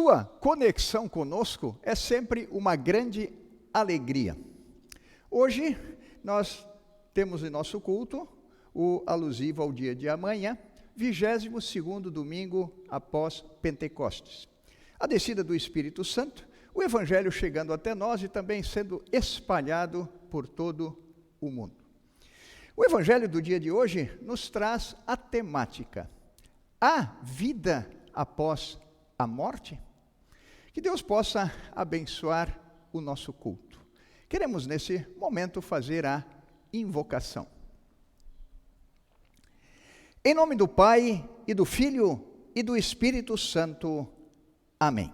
sua conexão conosco é sempre uma grande alegria. Hoje nós temos em nosso culto o alusivo ao dia de amanhã, 22º domingo após Pentecostes. A descida do Espírito Santo, o Evangelho chegando até nós e também sendo espalhado por todo o mundo. O Evangelho do dia de hoje nos traz a temática: há vida após a morte? Que Deus possa abençoar o nosso culto. Queremos nesse momento fazer a invocação. Em nome do Pai, e do Filho, e do Espírito Santo. Amém.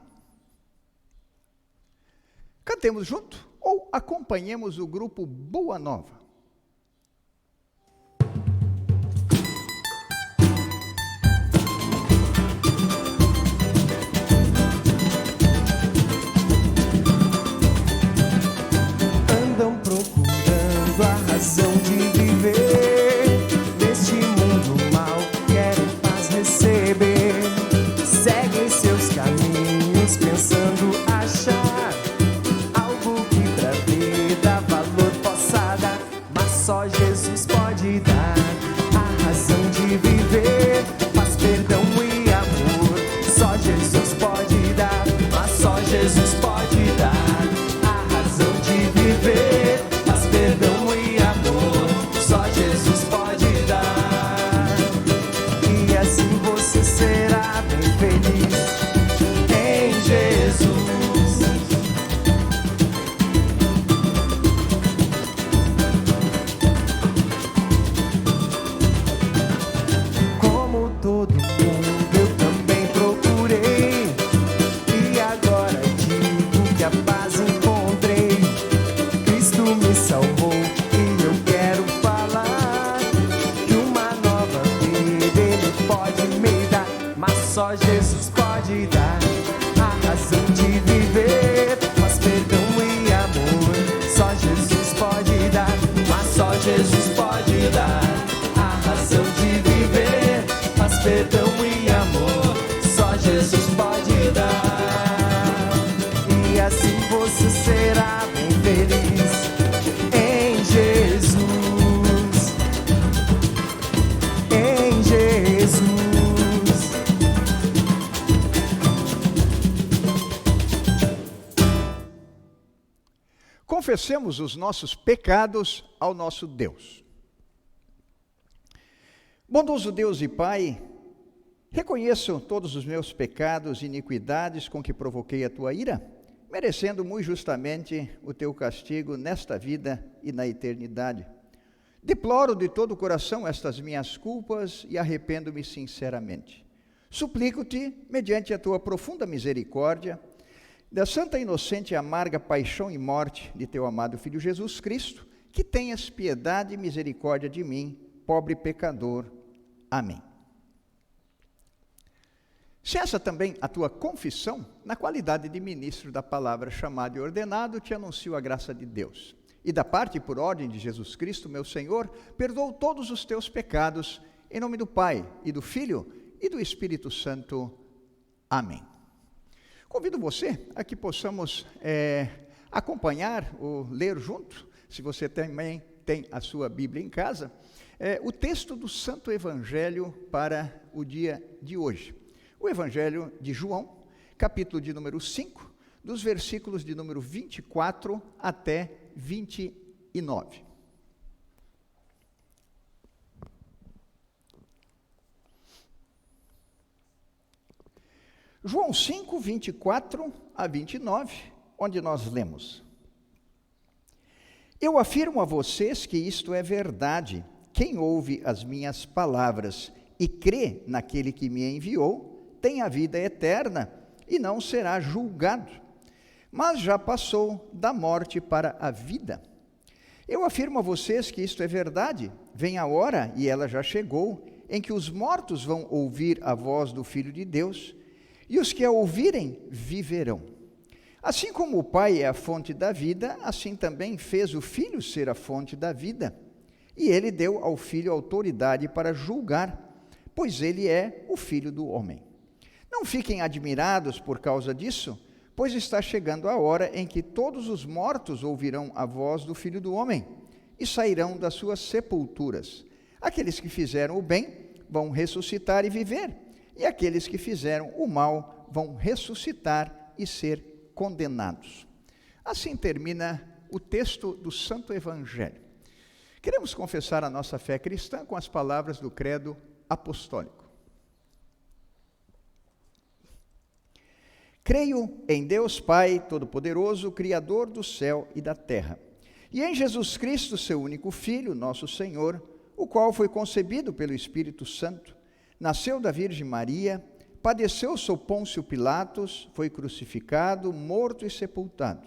Cantemos junto ou acompanhemos o grupo Boa Nova. Andam procurando a razão de viver neste mundo mal, querem paz receber, seguem seus caminhos pensando achar algo que pra vida valor possa dar, mas só Jesus pode dar a razão de viver, paz, perdão e amor. Só Jesus pode dar, mas só Jesus pode dar a razão de viver, paz, perdão e amor. Só Jesus pode dar, e assim você será bem feliz em Jesus. Como todo mundo eu também procurei, e agora digo que a paz encontrei. Cristo me salvou e eu quero falar que uma nova vida Ele pode me dar, mas só Jesus pode dar a razão de viver, mas perdão e amor. Só Jesus pode dar, mas só Jesus pode dar a razão de viver, mas perdão e amor. Só Jesus pode dar, e assim você será bem feliz em Jesus, em Jesus. Confessemos os nossos pecados ao nosso Deus. Bondoso Deus e Pai, reconheço todos os meus pecados e iniquidades com que provoquei a tua ira, merecendo muito justamente o teu castigo nesta vida e na eternidade. Deploro de todo o coração estas minhas culpas e arrependo-me sinceramente. Suplico-te, mediante a tua profunda misericórdia, da santa, inocente e amarga paixão e morte de teu amado Filho Jesus Cristo, que tenhas piedade e misericórdia de mim, pobre pecador. Amém. Se essa também a tua confissão, na qualidade de ministro da palavra chamado e ordenado, te anuncio a graça de Deus. E da parte e por ordem de Jesus Cristo, meu Senhor, perdoo todos os teus pecados, em nome do Pai, e do Filho, e do Espírito Santo. Amém. Convido você a que possamos acompanhar ou ler junto, se você também tem a sua Bíblia em casa, o texto do Santo Evangelho para o dia de hoje. O Evangelho de João, capítulo de número 5, dos versículos de número 24 até 29. João 5, 24 a 29, onde nós lemos: Eu afirmo a vocês que isto é verdade. Quem ouve as minhas palavras e crê naquele que me enviou, tem a vida eterna e não será julgado, mas já passou da morte para a vida. Eu afirmo a vocês que isto é verdade. Vem a hora, e ela já chegou, em que os mortos vão ouvir a voz do Filho de Deus, e os que a ouvirem viverão. Assim como o Pai é a fonte da vida, assim também fez o Filho ser a fonte da vida. E ele deu ao Filho autoridade para julgar, pois ele é o Filho do homem. Não fiquem admirados por causa disso, pois está chegando a hora em que todos os mortos ouvirão a voz do Filho do Homem e sairão das suas sepulturas. Aqueles que fizeram o bem vão ressuscitar e viver, e aqueles que fizeram o mal vão ressuscitar e ser condenados. Assim termina o texto do Santo Evangelho. Queremos confessar a nossa fé cristã com as palavras do credo apostólico. Creio em Deus Pai Todo-Poderoso, Criador do céu e da terra, e em Jesus Cristo, seu único Filho, nosso Senhor, o qual foi concebido pelo Espírito Santo, nasceu da Virgem Maria, padeceu sob Pôncio Pilatos, foi crucificado, morto e sepultado.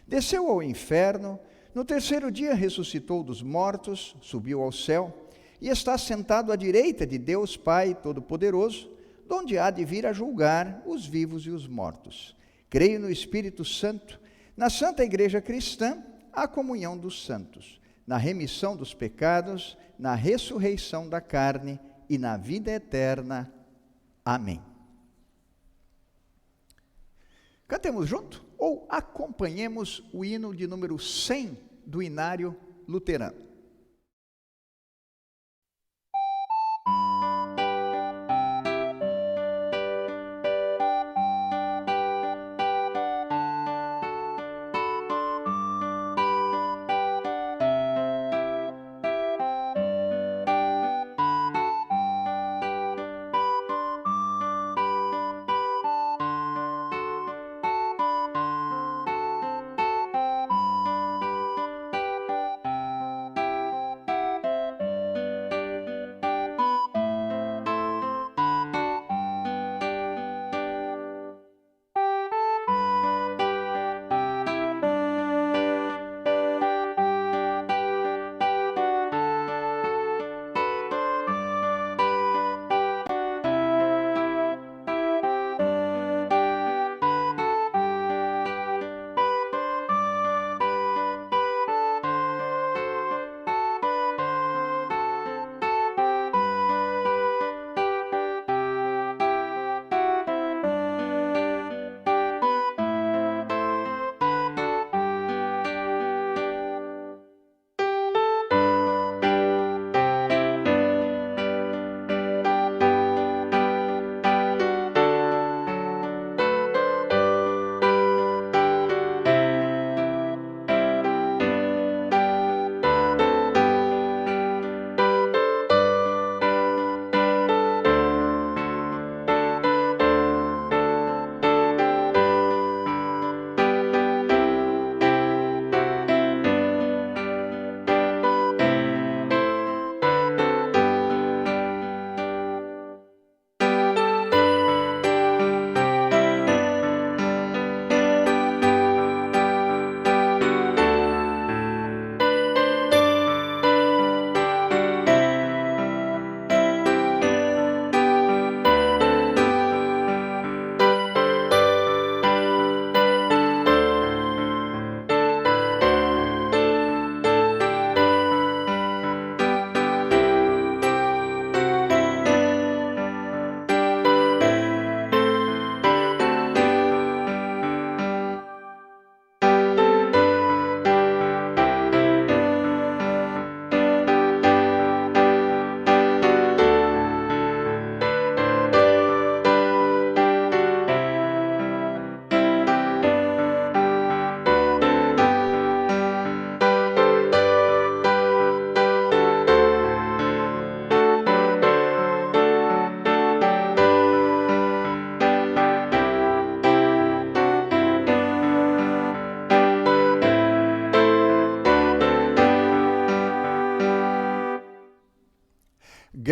Desceu ao inferno, no terceiro dia ressuscitou dos mortos, subiu ao céu e está sentado à direita de Deus Pai Todo-Poderoso, donde há de vir a julgar os vivos e os mortos. Creio no Espírito Santo, na Santa Igreja Cristã, a comunhão dos santos, na remissão dos pecados, na ressurreição da carne e na vida eterna. Amém. Cantemos junto ou acompanhemos o hino de número 100 do Inário Luterano.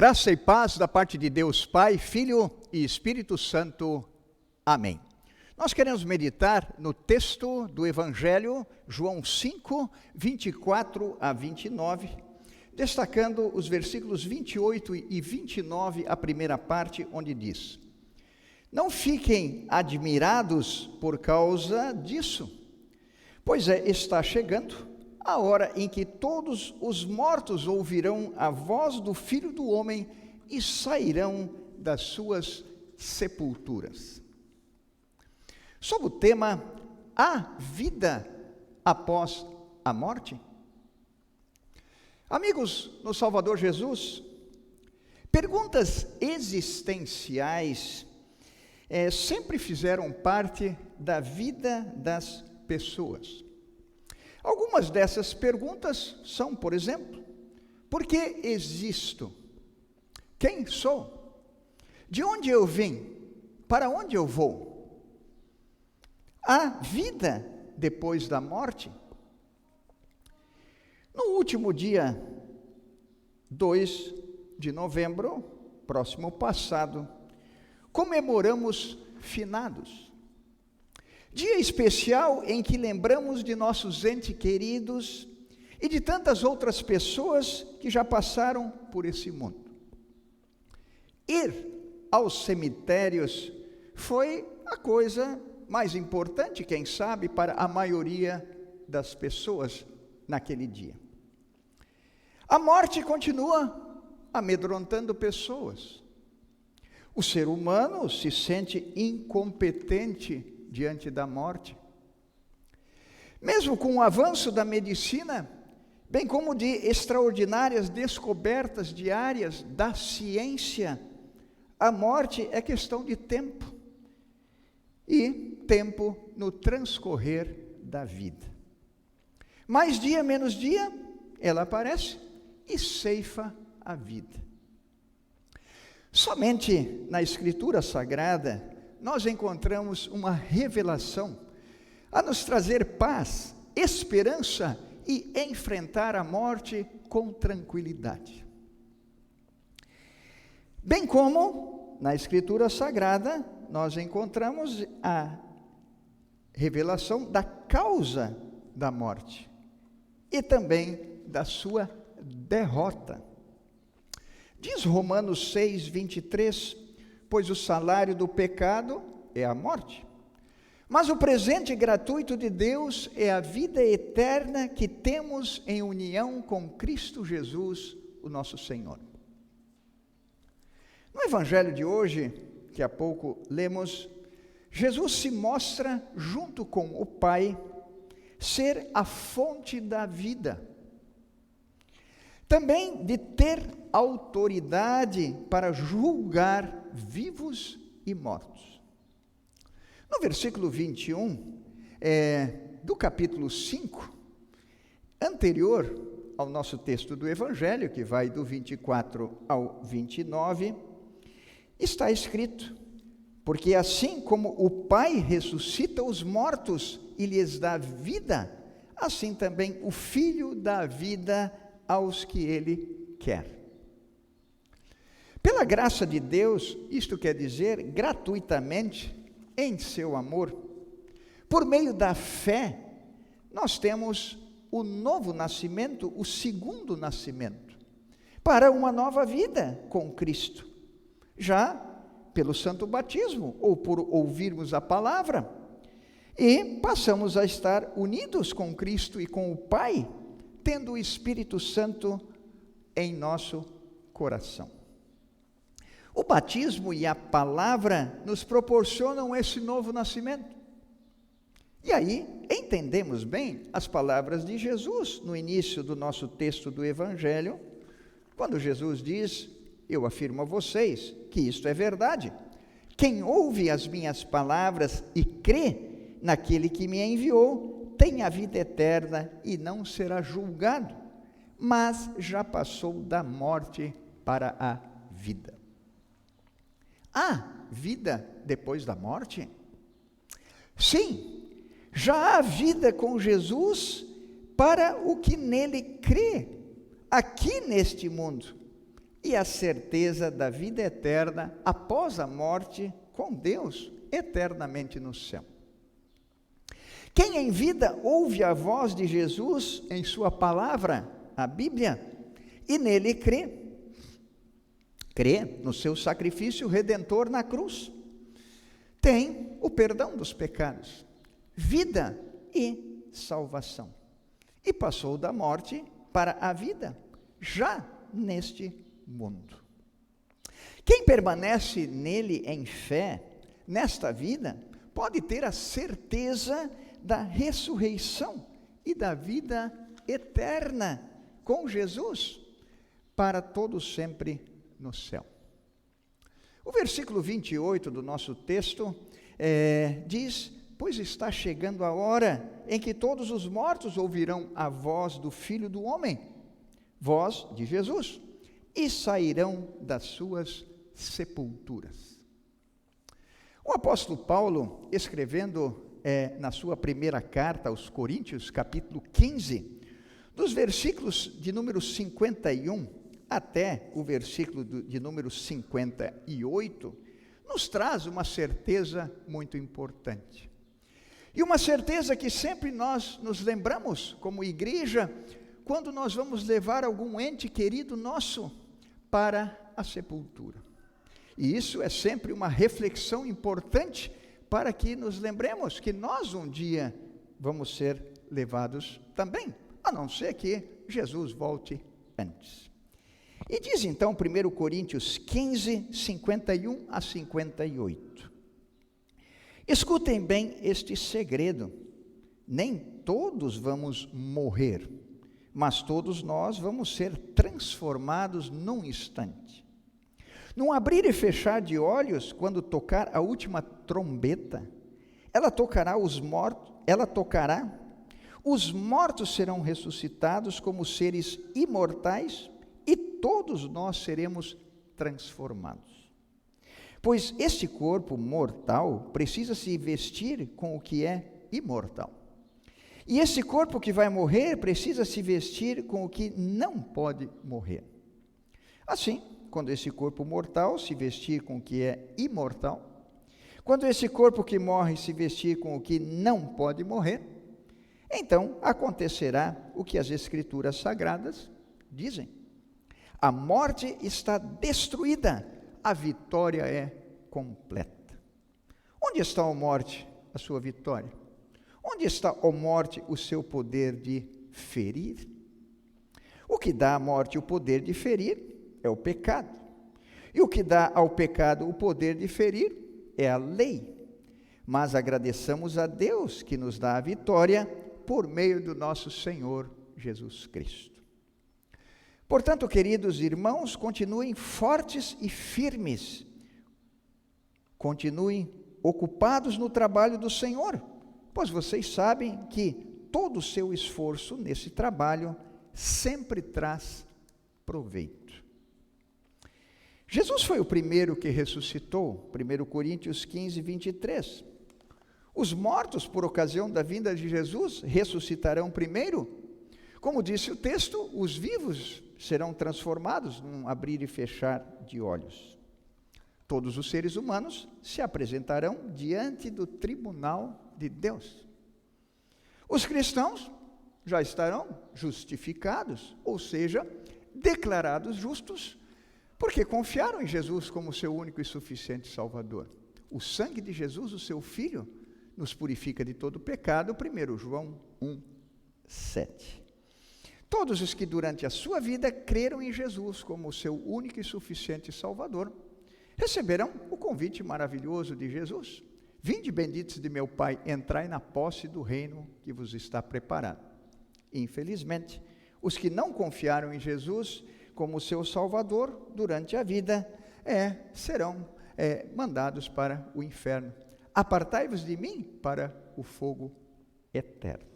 Graça e paz da parte de Deus Pai, Filho e Espírito Santo. Amém. Nós queremos meditar no texto do Evangelho, João 5, 24 a 29, destacando os versículos 28 e 29, a primeira parte, onde diz: Não fiquem admirados por causa disso, pois está chegando a hora em que todos os mortos ouvirão a voz do Filho do Homem e sairão das suas sepulturas. Sob o tema "Há vida após a morte?" Amigos no Salvador Jesus, perguntas existenciais sempre fizeram parte da vida das pessoas. Algumas dessas perguntas são, por exemplo, por que existo? Quem sou? De onde eu vim? Para onde eu vou? Há vida depois da morte? No último dia 2 de novembro, próximo passado, comemoramos finados. Dia especial em que lembramos de nossos entes queridos e de tantas outras pessoas que já passaram por esse mundo. Ir aos cemitérios foi a coisa mais importante, quem sabe, para a maioria das pessoas naquele dia. A morte continua amedrontando pessoas. O ser humano se sente incompetente diante da morte. Mesmo com o avanço da medicina, bem como de extraordinárias descobertas diárias da ciência, a morte é questão de tempo, e tempo no transcorrer da vida. Mais dia, menos dia, ela aparece e ceifa a vida. Somente na Escritura Sagrada nós encontramos uma revelação a nos trazer paz, esperança e enfrentar a morte com tranquilidade. Bem como na Escritura Sagrada nós encontramos a revelação da causa da morte e também da sua derrota. Diz Romanos 6, 23, pois o salário do pecado é a morte, mas o presente gratuito de Deus é a vida eterna que temos em união com Cristo Jesus, o nosso Senhor. No Evangelho de hoje, que há pouco lemos, Jesus se mostra, junto com o Pai, ser a fonte da vida. Também de ter autoridade para julgar vivos e mortos. No versículo 21 do capítulo 5, anterior ao nosso texto do Evangelho, que vai do 24 ao 29, está escrito: porque assim como o Pai ressuscita os mortos e lhes dá vida, assim também o Filho dá vida aos que Ele quer. Pela graça de Deus, isto quer dizer gratuitamente, em seu amor, por meio da fé, nós temos o novo nascimento, o segundo nascimento, para uma nova vida com Cristo, já pelo santo batismo, ou por ouvirmos a palavra, e passamos a estar unidos com Cristo e com o Pai, tendo o Espírito Santo em nosso coração. O batismo e a palavra nos proporcionam esse novo nascimento. E aí, entendemos bem as palavras de Jesus no início do nosso texto do Evangelho, quando Jesus diz: eu afirmo a vocês que isto é verdade. Quem ouve as minhas palavras e crê naquele que me enviou, tem a vida eterna e não será julgado, mas já passou da morte para a vida. Há vida depois da morte? Sim, já há vida com Jesus para o que nele crê, aqui neste mundo, e a certeza da vida eterna após a morte com Deus, eternamente no céu. Quem em vida ouve a voz de Jesus em sua palavra, a Bíblia, e nele crê no seu sacrifício redentor na cruz, tem o perdão dos pecados, vida e salvação, e passou da morte para a vida, já neste mundo. Quem permanece nele em fé, nesta vida, pode ter a certeza da ressurreição e da vida eterna com Jesus, para todos sempre no céu. O versículo 28 do nosso texto diz: pois está chegando a hora em que todos os mortos ouvirão a voz do Filho do Homem, voz de Jesus, e sairão das suas sepulturas. O apóstolo Paulo, escrevendo na sua primeira carta aos Coríntios, capítulo 15, dos versículos de número 51 até o versículo de número 58, nos traz uma certeza muito importante. E uma certeza que sempre nós nos lembramos como igreja, quando nós vamos levar algum ente querido nosso para a sepultura. E isso é sempre uma reflexão importante para que nos lembremos que nós um dia vamos ser levados também, a não ser que Jesus volte antes. E diz então 1 Coríntios 15, 51 a 58. Escutem bem este segredo: nem todos vamos morrer, mas todos nós vamos ser transformados num instante. Num abrir e fechar de olhos, quando tocar a última trombeta, ela tocará, os mortos serão ressuscitados como seres imortais, e todos nós seremos transformados. Pois este corpo mortal precisa se vestir com o que é imortal. E esse corpo que vai morrer precisa se vestir com o que não pode morrer. Assim, quando esse corpo mortal se vestir com o que é imortal, quando esse corpo que morre se vestir com o que não pode morrer, então acontecerá o que as Escrituras Sagradas dizem: a morte está destruída, a vitória é completa. Onde está, ó morte, a sua vitória? Onde está, ó morte, o seu poder de ferir? O que dá à morte o poder de ferir é o pecado. E o que dá ao pecado o poder de ferir é a lei. Mas agradeçamos a Deus que nos dá a vitória por meio do nosso Senhor Jesus Cristo. Portanto, queridos irmãos, continuem fortes e firmes. Continuem ocupados no trabalho do Senhor, pois vocês sabem que todo o seu esforço nesse trabalho sempre traz proveito. Jesus foi o primeiro que ressuscitou, 1 Coríntios 15, 23. Os mortos, por ocasião da vinda de Jesus, ressuscitarão primeiro. Como disse o texto, os vivos serão transformados num abrir e fechar de olhos. Todos os seres humanos se apresentarão diante do tribunal de Deus. Os cristãos já estarão justificados, ou seja, declarados justos, porque confiaram em Jesus como seu único e suficiente Salvador. O sangue de Jesus, o seu Filho, nos purifica de todo pecado, 1 João 1, 7. Todos os que durante a sua vida creram em Jesus como o seu único e suficiente Salvador, receberão o convite maravilhoso de Jesus: vinde, benditos de meu Pai, entrai na posse do reino que vos está preparado. Infelizmente, os que não confiaram em Jesus como seu Salvador durante a vida, serão mandados para o inferno. Apartai-vos de mim para o fogo eterno.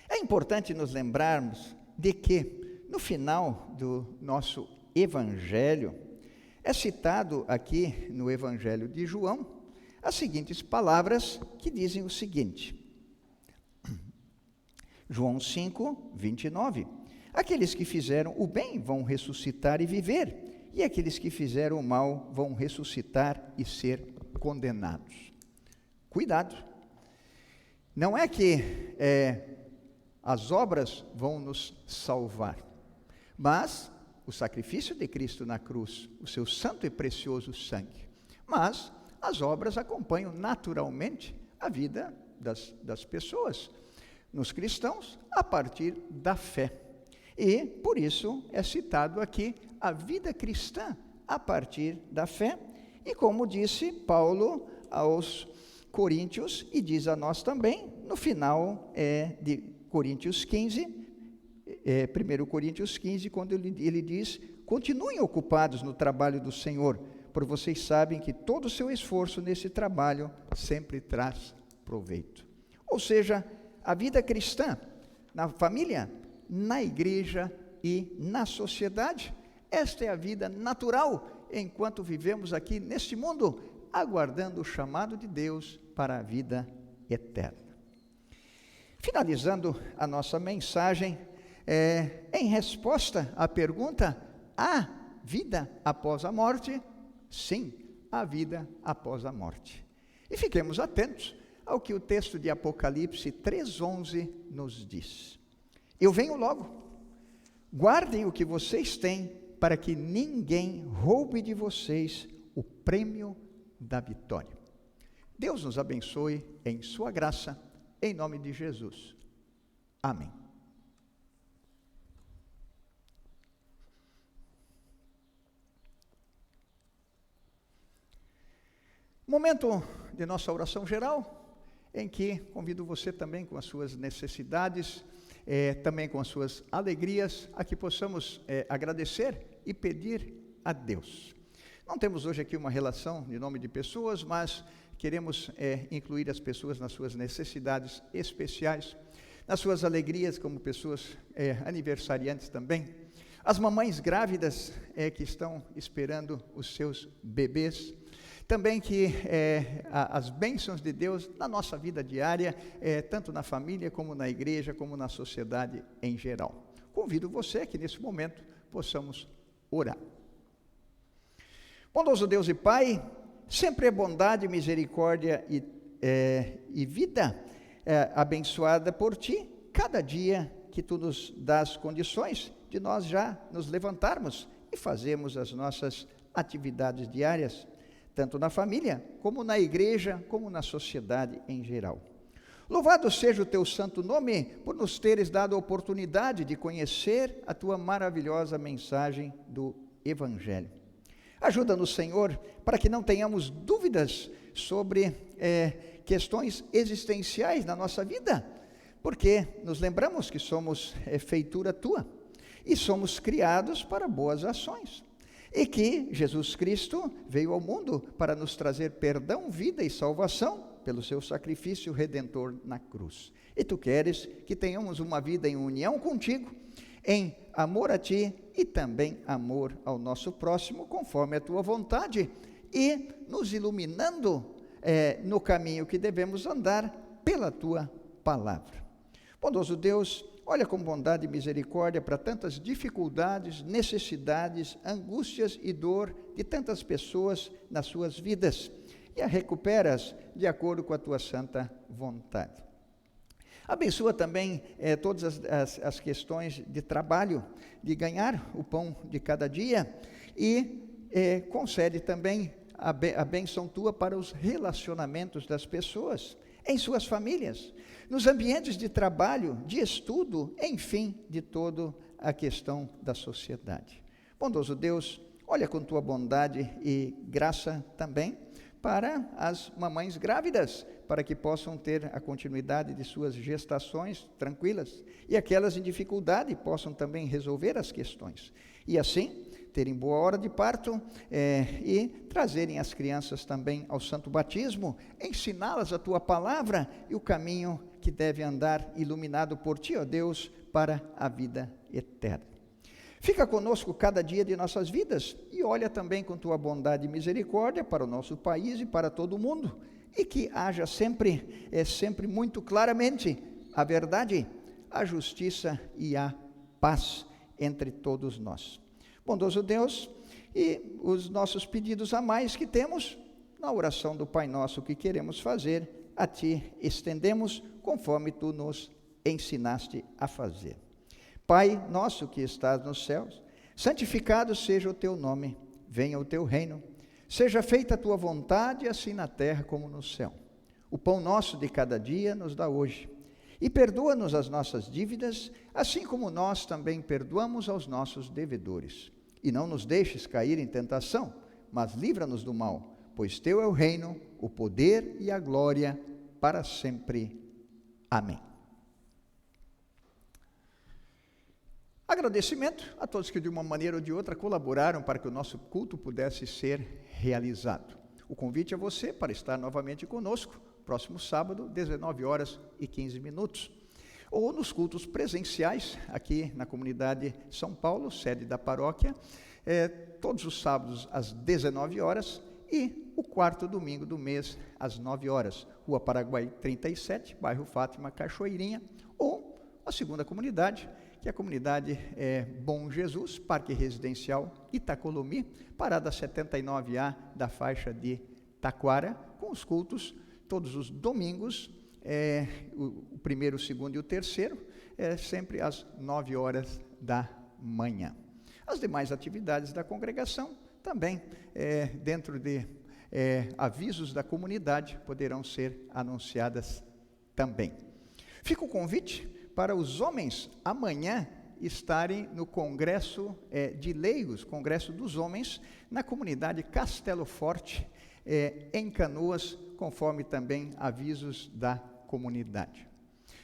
É importante nos lembrarmos de que, no final do nosso Evangelho, é citado aqui no Evangelho de João, as seguintes palavras que dizem o seguinte. João 5, 29. Aqueles que fizeram o bem vão ressuscitar e viver, e aqueles que fizeram o mal vão ressuscitar e ser condenados. Cuidado! Não é que as obras vão nos salvar, mas o sacrifício de Cristo na cruz, o seu santo e precioso sangue. Mas as obras acompanham naturalmente a vida das pessoas, nos cristãos, a partir da fé. E, por isso, é citado aqui a vida cristã a partir da fé. E como disse Paulo aos Coríntios, e diz a nós também, no final de Coríntios 15, 1 Coríntios 15, quando ele diz: continuem ocupados no trabalho do Senhor, por vocês sabem que todo o seu esforço nesse trabalho sempre traz proveito. Ou seja, a vida cristã, na família, na igreja e na sociedade, esta é a vida natural, enquanto vivemos aqui neste mundo, aguardando o chamado de Deus para a vida eterna. Finalizando a nossa mensagem, em resposta à pergunta: há vida após a morte? Sim, há vida após a morte. E fiquemos atentos ao que o texto de Apocalipse 3:11 nos diz: eu venho logo, guardem o que vocês têm, para que ninguém roube de vocês o prêmio da vitória. Deus nos abençoe em sua graça, em nome de Jesus. Amém. Momento de nossa oração geral, em que convido você também com as suas necessidades, também com as suas alegrias, a que possamos agradecer e pedir a Deus. Não temos hoje aqui uma relação de nome de pessoas, mas queremos incluir as pessoas nas suas necessidades especiais, nas suas alegrias, como pessoas aniversariantes também, as mamães grávidas que estão esperando os seus bebês, também que as bênçãos de Deus na nossa vida diária, tanto na família, como na igreja, como na sociedade em geral. Convido você que nesse momento possamos orar. Bondoso Deus e Pai, sempre é bondade, misericórdia e vida abençoada por Ti, cada dia que Tu nos dás condições de nós já nos levantarmos e fazermos as nossas atividades diárias, tanto na família, como na igreja, como na sociedade em geral. Louvado seja o Teu santo nome por nos teres dado a oportunidade de conhecer a Tua maravilhosa mensagem do Evangelho. Ajuda-nos, Senhor, para que não tenhamos dúvidas sobre questões existenciais na nossa vida, porque nos lembramos que somos feitura Tua e somos criados para boas ações, e que Jesus Cristo veio ao mundo para nos trazer perdão, vida e salvação pelo seu sacrifício redentor na cruz. E Tu queres que tenhamos uma vida em união contigo, em amor a Ti e também amor ao nosso próximo, conforme a Tua vontade, e nos iluminando no caminho que devemos andar pela Tua palavra. Bondoso Deus, olha com bondade e misericórdia para tantas dificuldades, necessidades, angústias e dor de tantas pessoas nas suas vidas, e a recuperas de acordo com a Tua santa vontade. Abençoa também todas as questões de trabalho, de ganhar o pão de cada dia, e concede também a bênção Tua para os relacionamentos das pessoas, em suas famílias, nos ambientes de trabalho, de estudo, enfim, de toda a questão da sociedade. Bondoso Deus, olha com Tua bondade e graça também para as mamães grávidas, para que possam ter a continuidade de suas gestações tranquilas, e aquelas em dificuldade possam também resolver as questões, e assim terem boa hora de parto e trazerem as crianças também ao santo batismo, ensiná-las a Tua palavra e o caminho que deve andar iluminado por Ti, ó Deus, para a vida eterna. Fica conosco cada dia de nossas vidas e olha também com Tua bondade e misericórdia para o nosso país e para todo o mundo, e que haja sempre muito claramente a verdade, a justiça e a paz entre todos nós. Bondoso Deus, e os nossos pedidos a mais que temos na oração do Pai Nosso que queremos fazer, a Ti estendemos conforme Tu nos ensinaste a fazer. Pai nosso que estás nos céus, santificado seja o Teu nome, venha o Teu reino, seja feita a Tua vontade, assim na terra como no céu. O pão nosso de cada dia nos dá hoje, e perdoa-nos as nossas dívidas, assim como nós também perdoamos aos nossos devedores. E não nos deixes cair em tentação, mas livra-nos do mal, pois teu é o reino, o poder e a glória para sempre. Amém. Agradecimento a todos que de uma maneira ou de outra colaboraram para que o nosso culto pudesse ser realizado. O convite a você para estar novamente conosco, próximo sábado, 19h15, ou nos cultos presenciais, aqui na comunidade São Paulo, sede da paróquia, todos os sábados às 19h, e o quarto domingo do mês, às 9h, Rua Paraguai 37, bairro Fátima, Cachoeirinha, ou a segunda comunidade, que é a comunidade Bom Jesus, Parque Residencial Itacolomi, parada 79A da faixa de Taquara, com os cultos todos os domingos, o primeiro, o segundo e o terceiro, sempre às 9h da manhã. As demais atividades da congregação também, dentro de avisos da comunidade, poderão ser anunciadas também. Fica o convite para os homens amanhã estarem no Congresso de Leigos, Congresso dos Homens, na comunidade Castelo Forte, em Canoas, conforme também avisos da comunidade.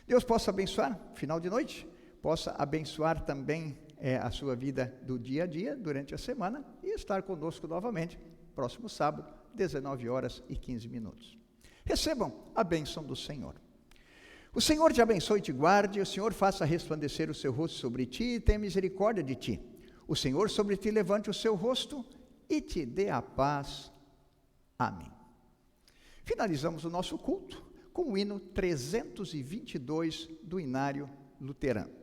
Deus possa abençoar, final de noite, possa abençoar também a sua vida do dia a dia, durante a semana, e estar conosco novamente, próximo sábado, 19h15. Recebam a bênção do Senhor. O Senhor te abençoe e te guarde, o Senhor faça resplandecer o seu rosto sobre ti e tenha misericórdia de ti. O Senhor sobre ti levante o seu rosto e te dê a paz. Amém. Finalizamos o nosso culto com o hino 322 do Inário Luterano.